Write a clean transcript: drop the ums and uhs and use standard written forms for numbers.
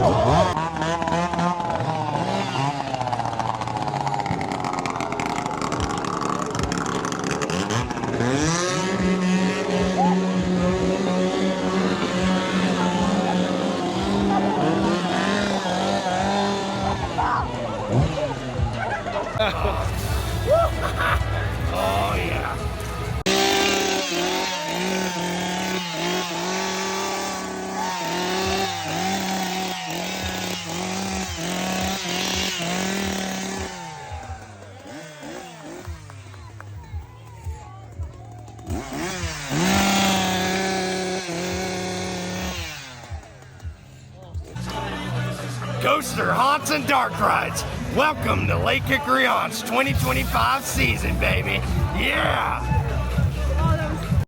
Oh yeah. Coaster Haunts and Dark Rides. Welcome to Lake Hickory Haunts 2025 season, baby. Yeah!